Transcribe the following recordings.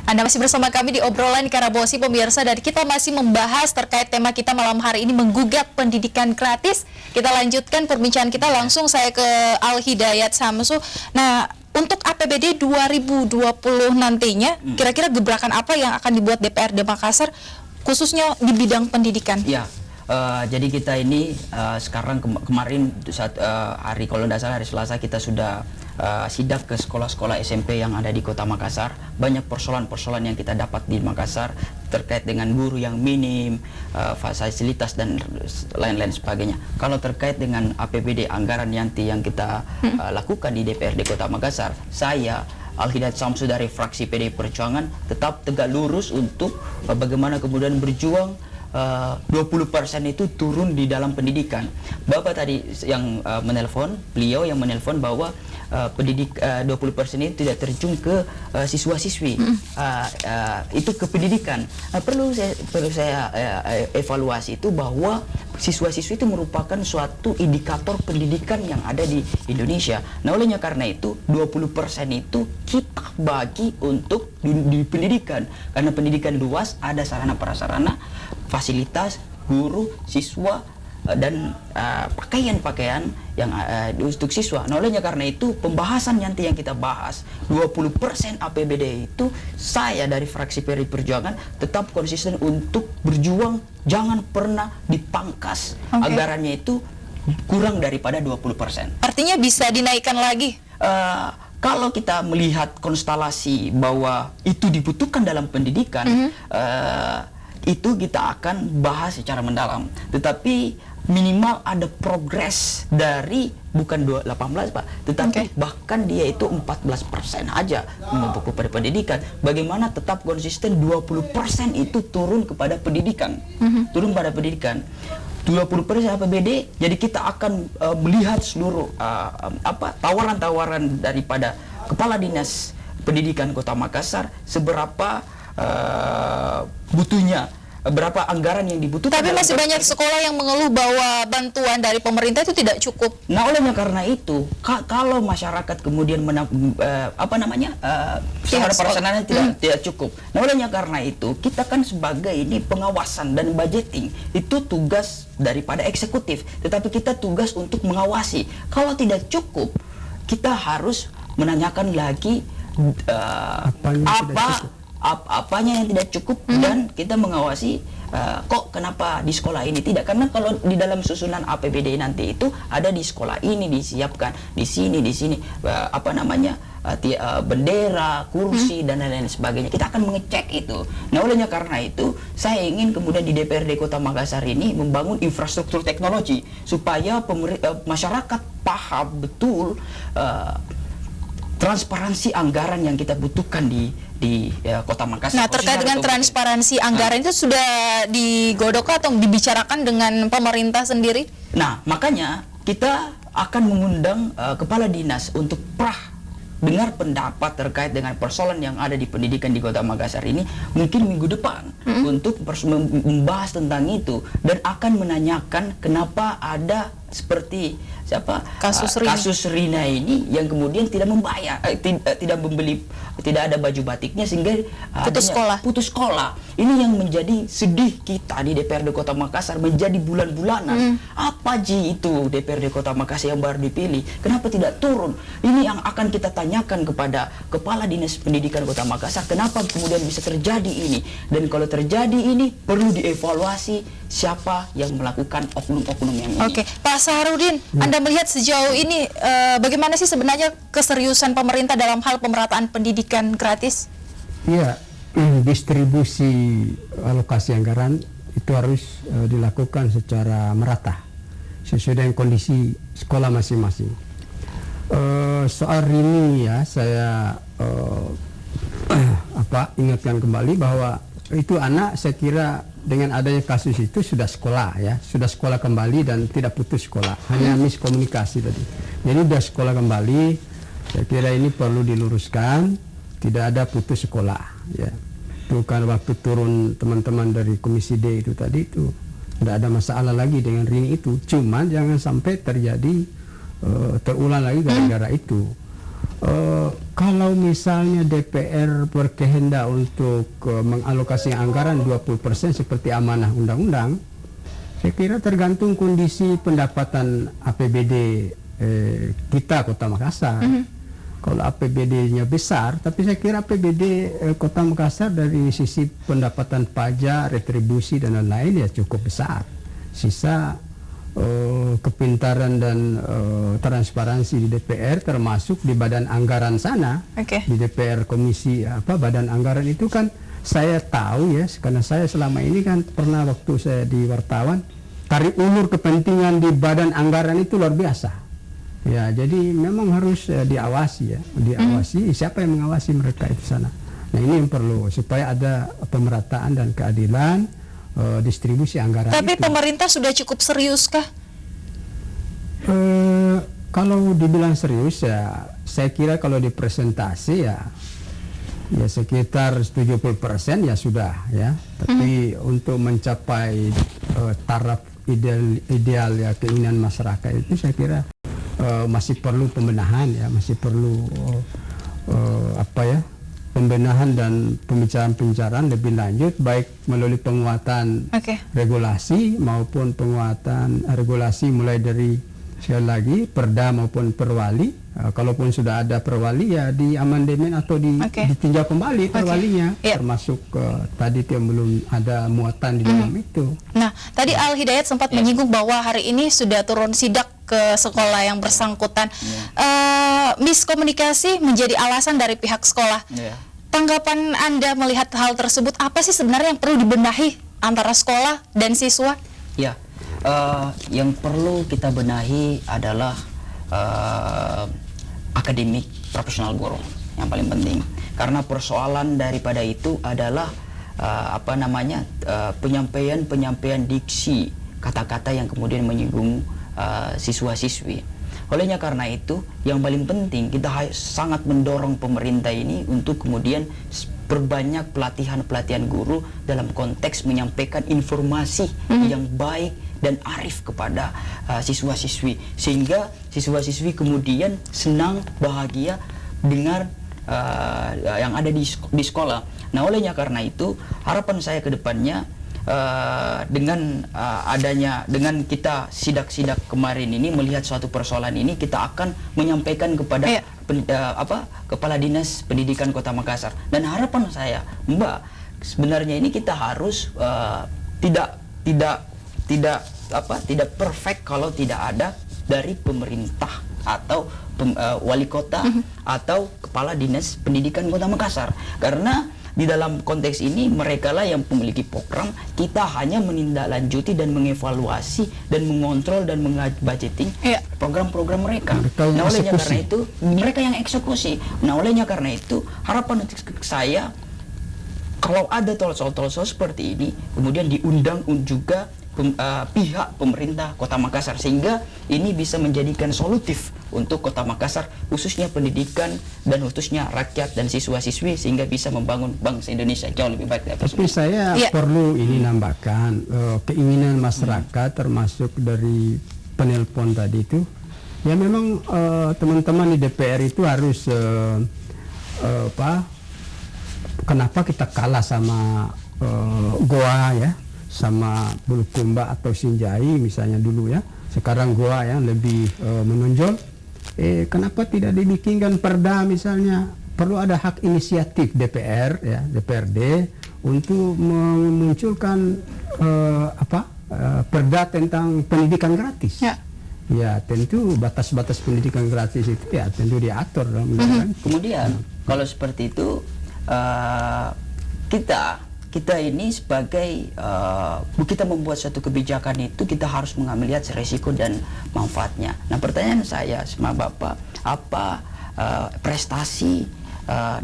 Anda masih bersama kami di obrolan Karabosi pemirsa, dan kita masih membahas terkait tema kita malam hari ini, menggugat pendidikan gratis. Kita lanjutkan perbincangan kita, langsung saya ke Al Hidayat Samsu. Nah, untuk APBD 2020 nantinya, kira-kira gebrakan apa yang akan dibuat DPRD Makassar khususnya di bidang pendidikan? Ya, jadi kita ini sekarang kemarin saat hari, kalau tidak salah hari Selasa, kita sudah sidak ke sekolah-sekolah SMP yang ada di Kota Makassar. Banyak persoalan-persoalan yang kita dapat di Makassar terkait dengan guru yang minim, fasilitas dan lain-lain sebagainya. Kalau terkait dengan APBD, anggaran yang kita lakukan di DPRD Kota Makassar, saya Al Hidayat Samsu dari fraksi PDI Perjuangan tetap tegak lurus untuk bagaimana kemudian berjuang 20% itu turun di dalam pendidikan. Bapak tadi yang menelpon, beliau yang menelpon bahwa 20% itu tidak terjun ke siswa-siswi, itu ke pendidikan. Perlu saya evaluasi itu bahwa siswa-siswi itu merupakan suatu indikator pendidikan yang ada di Indonesia. Nah, olehnya karena itu 20% itu kita bagi untuk di pendidikan, karena pendidikan luas, ada sarana prasarana, fasilitas, guru, siswa, dan pakaian-pakaian yang untuk siswa. Nah, olehnya karena itu pembahasan nanti yang kita bahas 20% APBD itu, saya dari fraksi PDI Perjuangan tetap konsisten untuk berjuang, jangan pernah dipangkas. Anggarannya itu kurang daripada 20%. Artinya bisa dinaikkan lagi? Kalau kita melihat konstelasi bahwa itu dibutuhkan dalam pendidikan, itu kita akan bahas secara mendalam. Tetapi minimal ada progres dari bukan 18, Pak, tetapi bahkan dia itu 14% aja untuk kepada pendidikan. Bagaimana tetap konsisten 20% itu turun kepada pendidikan, turun pada pendidikan. 20% APBD, jadi kita akan melihat seluruh tawaran-tawaran daripada Kepala Dinas Pendidikan Kota Makassar, seberapa butuhnya, berapa anggaran yang dibutuhkan. Tapi masih banyak sekolah yang mengeluh bahwa bantuan dari pemerintah itu tidak cukup. Nah, olehnya karena itu, kalau masyarakat kemudian sarana prasarana tidak cukup. Nah, olehnya karena itu, kita kan sebagai ini pengawasan dan budgeting itu tugas daripada eksekutif, tetapi kita tugas untuk mengawasi. Kalau tidak cukup, kita harus menanyakan lagi apanya yang tidak cukup, dan kita mengawasi kok kenapa di sekolah ini tidak. Karena kalau di dalam susunan APBD nanti itu ada di sekolah ini disiapkan, di sini bendera, kursi, dan lain-lain sebagainya. Kita akan mengecek itu. Nah, olehnya karena itu, saya ingin kemudian di DPRD Kota Makassar ini membangun infrastruktur teknologi supaya masyarakat paham betul transparansi anggaran yang kita butuhkan di Kota Makassar. Nah, terkait dengan transparansi anggaran itu sudah digodok atau dibicarakan dengan pemerintah sendiri? Nah, makanya kita akan mengundang kepala dinas untuk dengar pendapat terkait dengan persoalan yang ada di pendidikan di Kota Makassar ini mungkin minggu depan, untuk membahas tentang itu, dan akan menanyakan kenapa ada seperti kasus Rina ini yang kemudian tidak membayar, tidak ada baju batiknya, sehingga putus sekolah. Ini yang menjadi sedih kita di DPRD Kota Makassar, menjadi bulan-bulanan. Apa itu DPRD Kota Makassar yang baru dipilih, kenapa tidak turun? Ini yang akan kita tanyakan kepada Kepala Dinas Pendidikan Kota Makassar, kenapa kemudian bisa terjadi ini, dan kalau terjadi ini perlu dievaluasi siapa yang melakukan oknum-oknum yang ini. Oke, Pak Saharudin, Anda melihat sejauh ini bagaimana sih sebenarnya keseriusan pemerintah dalam hal pemerataan pendidikan gratis? Iya, distribusi alokasi anggaran itu harus dilakukan secara merata sesuai dengan kondisi sekolah masing-masing. Soal ini ya, saya ingatkan kembali bahwa itu anak, saya kira dengan adanya kasus itu sudah sekolah ya, sudah sekolah kembali dan tidak putus sekolah, hanya miskomunikasi tadi. Jadi sudah sekolah kembali, saya kira ini perlu diluruskan, tidak ada putus sekolah ya. Itu kan waktu turun teman-teman dari Komisi D itu tadi, itu tidak ada masalah lagi dengan Rini itu, cuman jangan sampai terjadi terulang lagi gara-gara itu. Kalau misalnya DPR berkehendak untuk mengalokasi anggaran 20% seperti amanah undang-undang, saya kira tergantung kondisi pendapatan APBD kita Kota Makassar. Kalau APBD-nya besar, tapi saya kira APBD Kota Makassar dari sisi pendapatan pajak, retribusi dan lain-lain ya cukup besar. Sisa kepintaran dan transparansi di DPR termasuk di badan anggaran sana. Di DPR komisi badan anggaran itu kan saya tahu ya, karena saya selama ini kan pernah waktu saya di wartawan, tarik ulur kepentingan di badan anggaran itu luar biasa. Ya, jadi memang harus diawasi ya, diawasi. Siapa yang mengawasi mereka itu sana? Nah, ini yang perlu supaya ada pemerataan dan keadilan distribusi anggaran. Tapi itu. pemerintah sudah cukup serius kah? Kalau dibilang serius ya, saya kira kalau dipresentasi ya sekitar 70% ya sudah ya. Tapi untuk mencapai taraf ideal ya keinginan masyarakat itu saya kira masih perlu pembenahan ya, masih perlu pembenahan dan pembicaraan-pembicaraan lebih lanjut baik melalui penguatan regulasi maupun penguatan regulasi mulai dari sekali lagi perda maupun perwali. Kalaupun sudah ada perwali ya di amandemen atau ditinjau kembali perwalinya, termasuk tadi yang belum ada muatan di dalam itu. Nah, tadi Al Hidayat sempat menyinggung bahwa hari ini sudah turun sidak ke sekolah yang bersangkutan. Miskomunikasi menjadi alasan dari pihak sekolah. Tanggapan Anda melihat hal tersebut, apa sih sebenarnya yang perlu dibenahi antara sekolah dan siswa? Ya, yang perlu kita benahi adalah akademik profesional guru yang paling penting, karena persoalan daripada itu adalah penyampaian diksi kata-kata yang kemudian menyinggung siswa-siswi. Olehnya karena itu yang paling penting kita sangat mendorong pemerintah ini untuk kemudian perbanyak pelatihan guru dalam konteks menyampaikan informasi yang baik dan arif kepada siswa-siswi, sehingga siswa-siswi kemudian senang, bahagia dengar yang ada di sekolah. Nah, olehnya karena itu harapan saya ke depannya dengan kita sidak-sidak kemarin ini melihat suatu persoalan ini, kita akan menyampaikan kepada Kepala Dinas Pendidikan Kota Makassar. Dan harapan saya, Mbak, sebenarnya ini kita harus tidak perfect kalau tidak ada dari pemerintah atau wali kota atau Kepala Dinas Pendidikan Kota Makassar, karena di dalam konteks ini mereka lah yang memiliki program. Kita hanya menindaklanjuti dan mengevaluasi dan mengontrol dan budgeting program-program mereka. Nah, olehnya karena itu mereka yang eksekusi. Nah, olehnya karena itu harapan untuk saya, kalau ada tolso-tolso seperti ini kemudian diundang juga pihak pemerintah Kota Makassar, sehingga ini bisa menjadikan solutif untuk Kota Makassar, khususnya pendidikan dan khususnya rakyat dan siswa-siswi, sehingga bisa membangun bangsa Indonesia jauh lebih baik. Tapi saya perlu ini nambahkan keinginan masyarakat termasuk dari penelpon tadi itu ya, memang teman-teman di DPR itu harus kenapa kita kalah sama Goa ya, sama Bulukumba atau Sinjai misalnya dulu ya. Sekarang Goa yang lebih menonjol. Kenapa tidak dibikinkan perda misalnya? Perlu ada hak inisiatif DPR ya, DPRD untuk memunculkan perda tentang pendidikan gratis. Ya, tentu batas-batas pendidikan gratis itu ya tentu diatur dalam undang-undang. Kemudian kalau seperti itu kita ini sebagai kita membuat suatu kebijakan itu kita harus mengambil resiko dan manfaatnya. Nah, pertanyaan saya sama Bapak, apa prestasi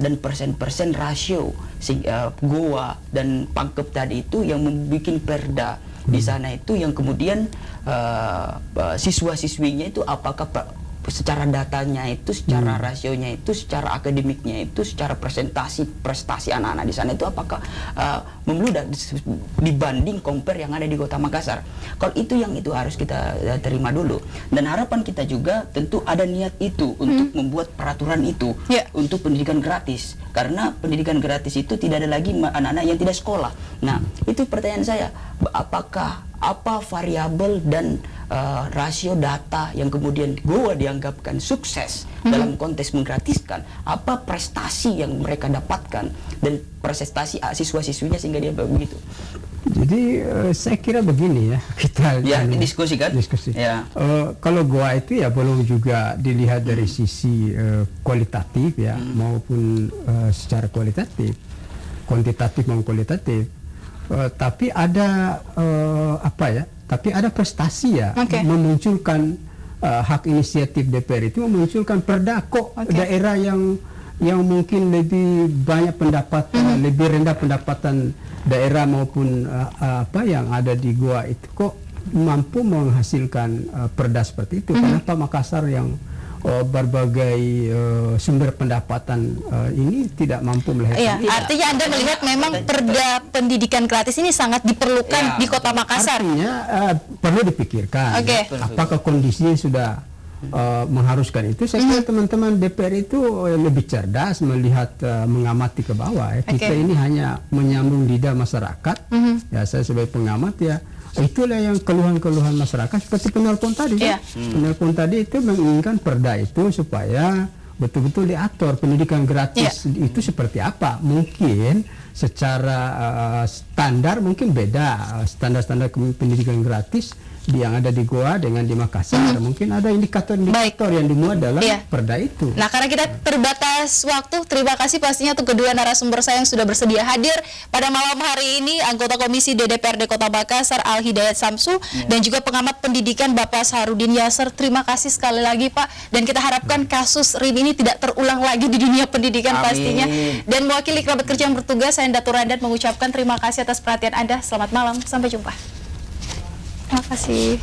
dan persen-persen rasio Goa dan Pangkep tadi itu yang membuat perda di sana itu, yang kemudian siswa-siswinya itu apakah secara datanya itu, secara rasionya itu, secara akademiknya itu, secara prestasi anak-anak di sana itu apakah membludak dibanding compare yang ada di Kota Makassar. Kalau itu harus kita terima dulu. Dan harapan kita juga tentu ada niat itu untuk membuat peraturan itu untuk pendidikan gratis. Karena pendidikan gratis itu tidak ada lagi anak-anak yang tidak sekolah. Nah, itu pertanyaan saya, apa variabel dan rasio data yang kemudian Goa dianggapkan sukses dalam konteks menggratiskan, apa prestasi yang mereka dapatkan dan prestasi siswa-siswinya sehingga dia begitu. Jadi saya kira begini ya, kita diskusikan. Ya. Kalau Goa itu ya belum juga dilihat dari sisi kualitatif ya maupun secara kualitatif, kuantitatif maupun kualitatif. Tapi ada tapi ada prestasi ya, memunculkan hak inisiatif DPR itu memunculkan perda kok daerah yang mungkin lebih banyak pendapatan, lebih rendah pendapatan daerah maupun yang ada di Goa itu kok mampu menghasilkan perda seperti itu. Kenapa Makassar yang berbagai sumber pendapatan ini tidak mampu melahirkan? Iya, artinya Anda melihat memang perda pendidikan gratis ini sangat diperlukan di Kota Makassar. Artinya perlu dipikirkan apakah kondisinya sudah mengharuskan itu. Saya kira teman-teman DPR itu lebih cerdas melihat, mengamati ke bawah ya. Kita ini hanya menyambung lidah masyarakat. Ya, saya sebagai pengamat ya, itulah yang keluhan-keluhan masyarakat seperti penelpon tadi. Penelpon tadi itu menginginkan perda itu supaya betul-betul diatur pendidikan gratis itu seperti apa. Mungkin secara standar mungkin beda, standar-standar pendidikan gratis yang ada di Goa dengan di Makassar. Mungkin ada indikator-indikator yang dimuat dalam perda itu. Nah, karena kita terbatas waktu, terima kasih pastinya untuk kedua narasumber saya yang sudah bersedia hadir pada malam hari ini, anggota Komisi DPRD Kota Makassar Al Hidayat Samsu dan juga pengamat pendidikan Bapak Saharudin Yasser. Terima kasih sekali lagi Pak, dan kita harapkan kasus RIM ini tidak terulang lagi di dunia pendidikan pastinya. Dan mewakili kerabat kerja yang bertugas, saya Datur Randat mengucapkan terima kasih atas perhatian Anda. Selamat malam, sampai jumpa. Terima kasih.